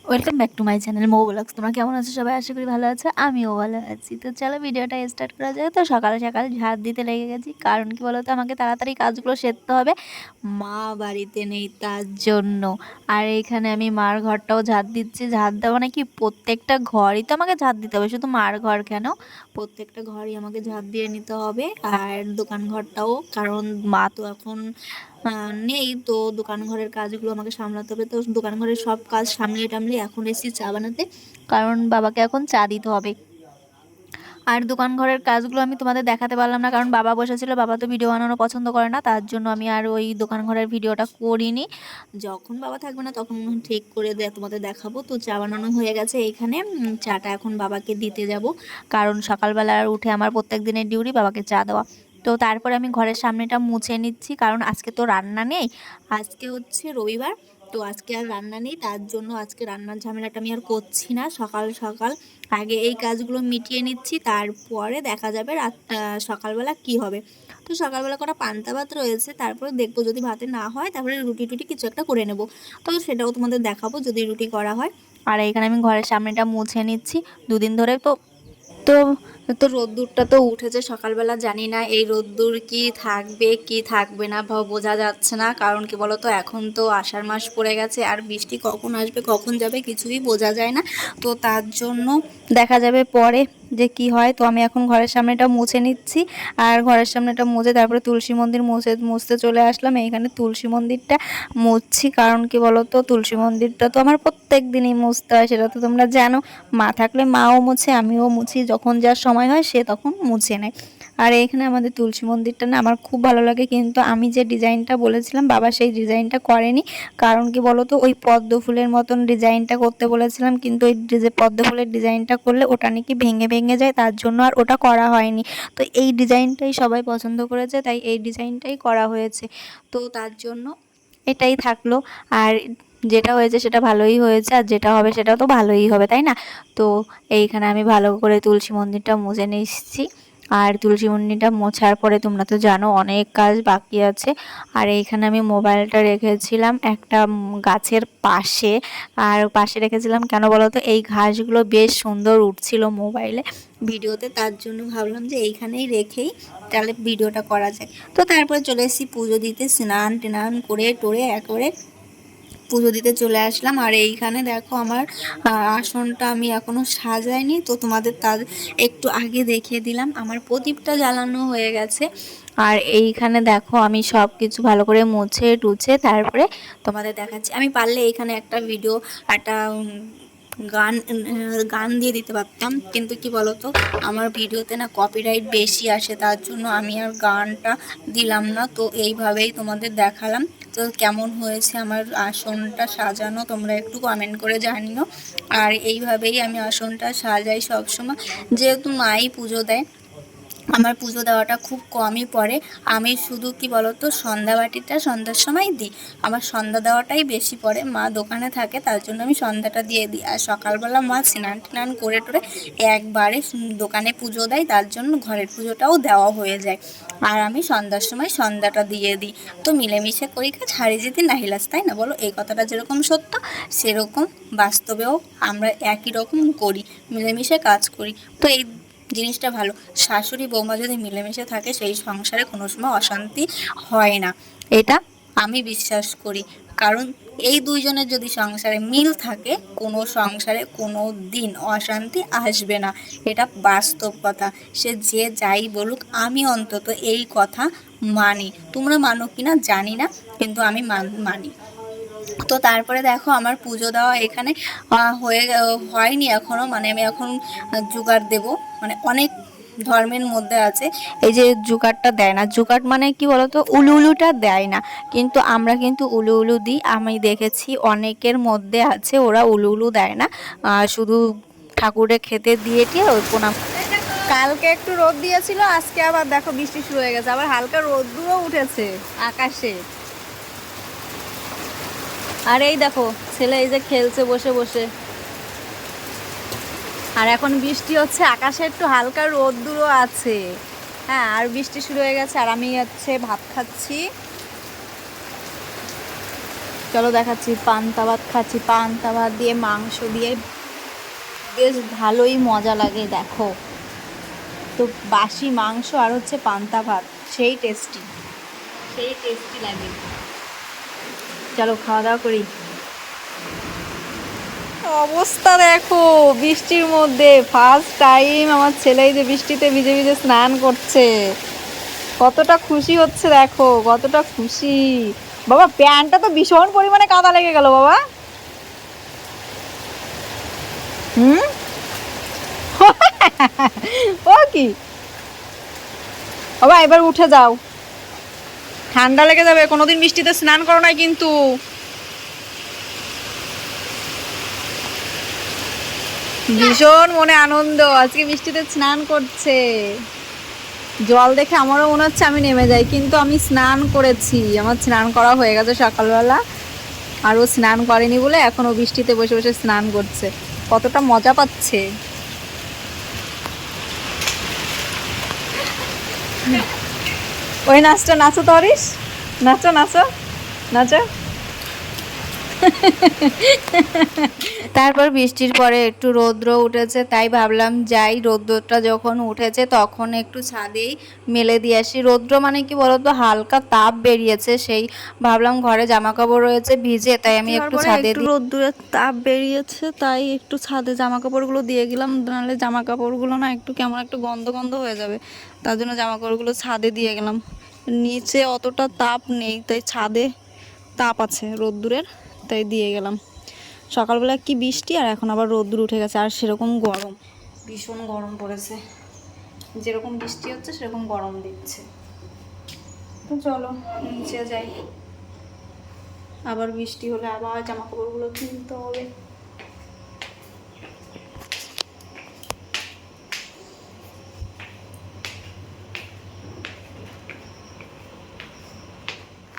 Welcome back to my channel Mou blogs. তোমরা কেমন আছো সবাই? আশা করি ভালো আছো, আমিও ভালো আছি। তো চলো ভিডিওটা স্টার্ট করা যায়। তো সকাল সকাল ঝাড় দিতে লেগে গেছি, কারণ কি বলো তো, আমাকে তাড়াতাড়ি কাজগুলো সেরতে হবে, মা বাড়িতে নেই তার জন্য। আর এইখানে আমি মার ঘরটাও ঝাড় দিচ্ছি। ঝাড় দেওয়া মানে কি, প্রত্যেকটা ঘরই তো আমাকে ঝাড় দিতে হবে, শুধু মার ঘর কেন, প্রত্যেকটা ঘরই আমাকে ঝাড় দিয়ে নিতে হবে। আর দোকান ঘরটাও, কারণ মা তো এখন নেই, তো দোকান ঘরের কাজগুলো আমাকে সামলাতে হবে। তো দোকান ঘরের সব কাজ সামলিয়ে টামলিয়ে এখন এসেছি চা বানাতে, কারণ বাবাকে এখন চা দিতে হবে। আর দোকান ঘরের কাজগুলো আমি তোমাদের দেখাতে পারলাম না, কারণ বাবা বসেছিল, বাবা তো ভিডিও বানানো পছন্দ করে না, তার জন্য আমি আর ওই দোকান ঘরের ভিডিওটা করিনি। যখন বাবা থাকবে না তখন ঠিক করে তোমাদের দেখাবো। তো চা বানানো হয়ে গেছে এইখানে, চাটা এখন বাবাকে দিতে যাব, কারণ সকালবেলা উঠে আমার প্রত্যেক দিনের ডিউটি বাবাকে চা দেওয়া। তো তারপরে আমি ঘরের সামনেটা মুছে নিচ্ছি, কারণ আজকে তো রান্না নেই, আজকে হচ্ছে রবিবার। তো আজকে আর রান্না নেই, তার জন্য আজকে রান্নার ঝামেলাটা আমি আর করছি না। সকাল সকাল আগে এই কাজগুলো মিটিয়ে নিচ্ছি, তারপরে দেখা যাবে রাত সকালবেলা কি হবে। তো সকালবেলা কটা পান্তা ভাত রয়েছে, তারপরে দেখবো যদি ভাতে না হয় তারপরে রুটি টুটি কিছু একটা করে নেব। তো সেটাও তোমাদের দেখাবো যদি রুটি করা হয়। আর এইখানে আমি ঘরের সামনেটা মুছে নিচ্ছি, দুদিন ধরে তো তো তো রোদ্দুরটা তো উঠেছে সকালবেলা, জানি না এই রোদ্দুর কি থাকবে কি থাকবে না বোঝা যাচ্ছে না। কারণ কি বলতো, এখন তো আষাঢ় মাস পড়ে গেছে, আর বৃষ্টি কখন আসবে কখন যাবে কিছুই বোঝা যায় না। তো তার জন্য দেখা যাবে পরে যে কি হয়। তো আমি এখন ঘরের সামনেটা মুছে নিচ্ছি, আর ঘরের সামনেটা মুছে তারপরে তুলসী মন্দির মুছতে চলে আসলাম। এইখানে তুলসী মন্দিরটা মুছছি, কারণ কি বলতো, তুলসী মন্দিরটা তো আমার প্রত্যেক দিনই মুছতে হয়, সেটা তো তোমরা জানো। মা থাকলে মাও মুছে, আমিও মুছি, যখন যার সময় হয় সে তখন মুছে নেয়। আর এইখানে আমাদের তুলসী মন্দিরটা না আমার খুব ভালো লাগে, কিন্তু আমি যে ডিজাইনটা বলেছিলাম বাবা সেই ডিজাইনটা করেনি। কারণ কি বলতো, ওই পদ্ম ফুলের মতন ডিজাইনটা করতে বলেছিলাম, কিন্তু ওই পদ্ম ফুলের ডিজাইনটা করলে ওটা নাকি ভেঙে ভেঙে যায়, তার জন্য আর ওটা করা হয়নি। তো এই ডিজাইনটাই সবাই পছন্দ করেছে, তাই এই ডিজাইনটাই করা হয়েছে। তো তার জন্য এটাই থাকলো। আর যেটা হয়েছে সেটা ভালোই হয়েছে, আর যেটা হবে সেটাও তো ভালোই হবে, তাই না? তো এইখানে আমি ভালো করে তুলসী মন্দিরটা মুছে নিচ্ছি। আর তুলসী মন্দিরটা মোছার পরে তোমরা তো জানো অনেক কাজ বাকি আছে। আর এইখানে আমি মোবাইলটা রেখেছিলাম একটা গাছের পাশে। আর পাশে রেখেছিলাম কেন বলো তো, এই ঘাসগুলো বেশ সুন্দর উঠছিল মোবাইলে ভিডিওতে, তার জন্য ভাবলাম যে এইখানেই রেখেই তাহলে ভিডিওটা করা যায়। তো তারপরে চলে এসেছি পুজো দিতে, স্নান টেনান করে টোরে একবারে পুজো দিতে চলে আসলাম। আর এইখানে দেখো আমার আসনটা আমি এখনো সাজাইনি, তো তোমাদের তার একটু আগে দেখিয়ে দিলাম। আমার প্রদীপটা জ্বালানো হয়ে গেছে। আর এইখানে দেখো আমি সব কিছু ভালো করে মুছে টুছে তারপরে তোমাদের দেখাচ্ছি। আমি পারলে এইখানে একটা ভিডিও, একটা গান গান দিয়ে দিতে পারতাম, কিন্তু কি বলতো, আমার ভিডিওতে না কপিরাইট বেশি আসে, তার জন্য আমি আর গানটা দিলাম না। তো এইভাবেই তোমাদের দেখালাম। তো কেমন হয়েছে আমার আসনটা সাজানো তোমরা একটু কমেন্ট করে জানিও। আর এইভাবেই আমি আসনটা সাজাই সবসময়, যেহেতু মাই পুজো দেয়, আমার পুজো দেওয়াটা খুব কমই পড়ে। আমি শুধু কি বলতো, সন্ধ্যাবাটিটা সন্ধ্যার সময় দিই, আমার সন্ধ্যা দেওয়াটাই বেশি পড়ে। মা দোকানে থাকে তার জন্য আমি সন্ধ্যাটা দিয়ে দিই, আর সকালবেলা মা স্নান টান করে টোরে একবারে দোকানে পুজো দেয়, তার জন্য ঘরের পুজোটাও দেওয়া হয়ে যায়। আর আমি সন্ধ্যার সময় সন্ধ্যাটা দিয়ে দিই। তো মিলেমিশে করি কাজ, হারি যেতে নাহিলাস, তাই না বলো? এই কথাটা যেরকম সত্য, সেরকম বাস্তবেও আমরা একই রকম করি, মিলেমিশে কাজ করি। তো এই জিনিসটা ভালো, শাশুড়ি বৌমা যদি মিলেমিশে থাকে সেই সংসারে কোনো সময় অশান্তি হয় না, এটা আমি বিশ্বাস করি। কারণ এই দুইজনের যদি সংসারে মিল থাকে, কোনো সংসারে কোনো দিন অশান্তি আসবে না, এটা বাস্তব কথা। সে যে যাই বলুক, আমি অন্তত এই কথা মানি। তোমরা মানো কিনা জানি না, কিন্তু আমি মানি। তো তারপরে দেখো আমার পুজো দেওয়া এখানে হয়নি এখনও, মানে আমি এখন জোগাড় দেব, মানে অনেক ধর্মের মধ্যে আছে এই যে জোগাড়টা দেয় না। জোগাড় মানে কি বলতো, উলু উলুটা দেয় না, কিন্তু আমরা কিন্তু উলু উলু দিই। আমি দেখেছি অনেকের মধ্যে আছে ওরা উলু উলু দেয় না, শুধু ঠাকুরে খেতে দিয়ে টিয়ে ওই প্রণাম। কালকে একটু রোদ দিয়েছিল, আজকে আবার দেখো বৃষ্টি শুরু হয়ে গেছে, আবার হালকা রোদ্দুরও উঠেছে আকাশে। আর এই দেখো ছেলে এই যে খেলছে বসে বসে। আর এখন বৃষ্টি হচ্ছে, আকাশে একটু হালকা রোদ্দুরও আছে। হ্যাঁ, আর বৃষ্টি শুরু হয়ে গেছে, আর আমি হচ্ছে ভাত খাচ্ছি। চলো দেখাচ্ছি, পান্তা ভাত খাচ্ছি। পান্তা ভাত দিয়ে মাংস দিয়ে বেশ ভালোই মজা লাগে। দেখো তো বাসি মাংস আর হচ্ছে পান্তা ভাত, সেই টেস্টি লাগে। চলো খাওয়া দাওয়া করি। অবস্থা দেখো বৃষ্টির মধ্যে, ফার্স্ট টাইম আমার ছেলে যে বৃষ্টিতে ভিজে ভিজে স্নান করছে, কতটা খুশি হচ্ছে দেখো, কতটা খুশি। বাবা প্যান্টটা তো ভীষণ পরিমাণে কাদা লেগে গেল বাবা। হুম ও কি বাবা, এবার উঠে যাও, ঠান্ডা লেগে যাবে। কোনোদিন বৃষ্টিতে স্নান করো নাই কিন্তু। ভীষণ মনে আনন্দ, আজকে বৃষ্টিতে স্নান করছে। জল দেখে আমারও মনে হচ্ছে আমি নেমে যাই, কিন্তু আমি স্নান করেছি, আমার স্নান করা হয়ে গেছে সকালবেলা। আর ও স্নান করেনি বলে এখন ও বৃষ্টিতে বসে বসে স্নান করছে, কতটা মজা পাচ্ছে। ওই নাচটা নাচো তো অরিস, নাচো নাচো নাচো। তারপর বৃষ্টির পরে একটু রৌদ্র উঠেছে, তাই ভাবলাম যাই, রৌদ্রটা যখন উঠেছে তখন একটু ছাদেই মেলে দিয়ে আসি। রৌদ্র মানে কি বলতো, হালকা তাপ বেরিয়েছে, সেই ভাবলাম ঘরে জামা কাপড় রয়েছে ভিজে, তাই আমি একটু ছাদে একটু রোদ্দুরের তাপ বেরিয়েছে, তাই একটু ছাদে জামা কাপড়গুলো দিয়ে গেলাম, নাহলে জামা কাপড়গুলো না একটু কেমন একটু গন্ধ গন্ধ হয়ে যাবে। তার জন্য জামা কাপড়গুলো ছাদে দিয়ে গেলাম। নিচে অতটা তাপ নেই, তাই ছাদে তাপ আছে রোদ্দুরের, তাই দিয়ে গেলাম। সকালবেলা কি বৃষ্টি, আর এখন আবার রোদ্দুর উঠে গেছে, আর সেরকম গরম, ভীষণ গরম পড়েছে। যেরকম বৃষ্টি হচ্ছে সেরকম গরম দিচ্ছে। তো চলো নিচে যাই, আবার বৃষ্টি হলে আবার জামা কাপড়গুলো কিনতে হবে।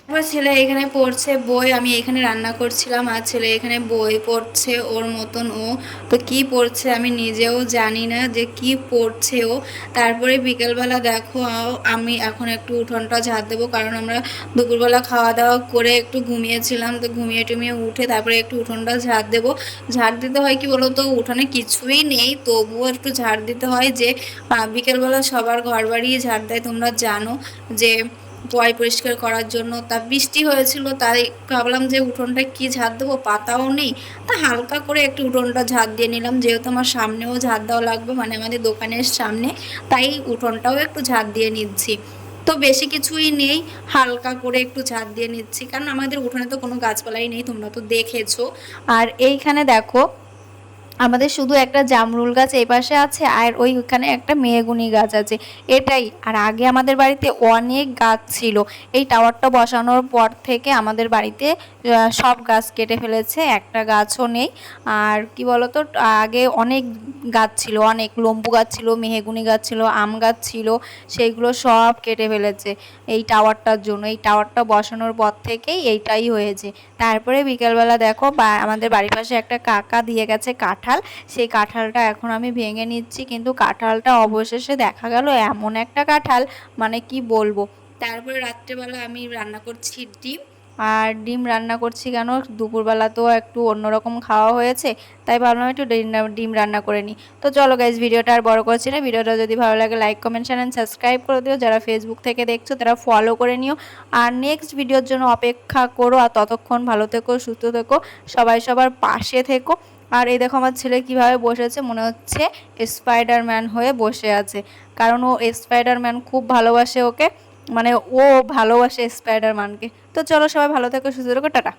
আমার ছেলে এখানে পড়ছে বই, আমি এখানে রান্না করছিলাম, আর ছেলে এখানে বই পড়ছে ওর মতন। ও তো কি পড়ছে আমি নিজেও জানি না যে কি পড়ছে ও। তারপরে বিকেলবেলা দেখো আমি এখন একটু উঠোনটা ঝাড় দেবো, কারণ আমরা দুপুরবেলা খাওয়া দাওয়া করে একটু ঘুমিয়েছিলাম, তো ঘুমিয়ে টুমিয়ে উঠে তারপরে একটু উঠোনটা ঝাড় দেবো। ঝাড় দিতে হয় কি বলো তো, উঠোনে কিছুই নেই তবুও একটু ঝাড় দিতে হয়, যে বিকেলবেলা সবার ঘর বাড়ি ঝাড় দেয়, তোমরা জানো যে পরিষ্কার করার জন্য। তা বৃষ্টি হয়েছিল, তাই ভাবলাম যে উঠোনটা কি ঝাড় দেবো, পাতাও নেই, তা হালকা করে একটু উঠোনটা ঝাড় দিয়ে নিলাম, যেহেতু আমার সামনেও ঝাড় দেওয়া লাগবে, মানে আমাদের দোকানের সামনে, তাই উঠোনটাও একটু ঝাড় দিয়ে নিচ্ছি। তো বেশি কিছুই নেই, হালকা করে একটু ঝাড় দিয়ে নিচ্ছি, কারণ আমাদের উঠোনে তো কোনো গাছপালাই নেই, তোমরা তো দেখেছো। আর এইখানে দেখো আমাদের শুধু একটা জামরুল গাছ এই পাশে আছে, আর ওইখানে একটা মেহগুনি গাছ আছে, এটাই। আর আগে আমাদের বাড়িতে অনেক গাছ ছিল, এই টাওয়ারটা বসানোর পর থেকে আমাদের বাড়িতে সব গাছ কেটে ফেলেছে, একটা গাছও নেই। আর কি বলতো, আগে অনেক গাছ ছিল, অনেক লেবু গাছ ছিল, মেহগুনি গাছ ছিল, আম গাছ ছিল, সেইগুলো সব কেটে ফেলেছে এই টাওয়ারটার জন্য। এই টাওয়ারটা বসানোর পর থেকেই এইটাই হয়েছে। তারপরে বিকেলবেলা দেখো আমাদের বাড়ির পাশে একটা কাকা দিয়ে গেছে কাঁঠাল, সেই কাঁঠালটা এখন আমি ভেঙে নিচ্ছি, কিন্তু কাঁঠালটা অবশেষে দেখা গেল এমন একটা কাঁঠাল, মানে কি বলবো। তারপরে রাত্রেবেলা আমি রান্না করছি ডিম, আর ডিম রান্না করছি কেন, দুপুরবেলা তো একটু অন্যরকম খাওয়া হয়েছে, তাই ভাবলাম একটু ডিম রান্না করে নিই। তো চলো গাইজ, ভিডিওটা আর বড় করছি না, ভিডিওটা যদি ভালো লাগে লাইক কমেন্ট চ্যানেল সাবস্ক্রাইব করে দিও, যারা ফেসবুক থেকে দেখছো তারা ফলো করে নিও, আর নেক্সট ভিডিওর জন্য অপেক্ষা করো। আর ততক্ষণ ভালো থেকো, সুস্থ থেকো, সবাই সবার পাশে থেকো। আর এই দেখো আমার ছেলে কিভাবে বসেছে, মনে হচ্ছে স্পাইডারম্যান হয়ে বসে আছে, কারণ ও স্পাইডারম্যান খুব ভালোবাসে ওকে, মানে ও ভালোবাসে স্পাইডারম্যানকে। তো চলো সবাই ভালো থেকো, সুস্থ থেকো, টাটা।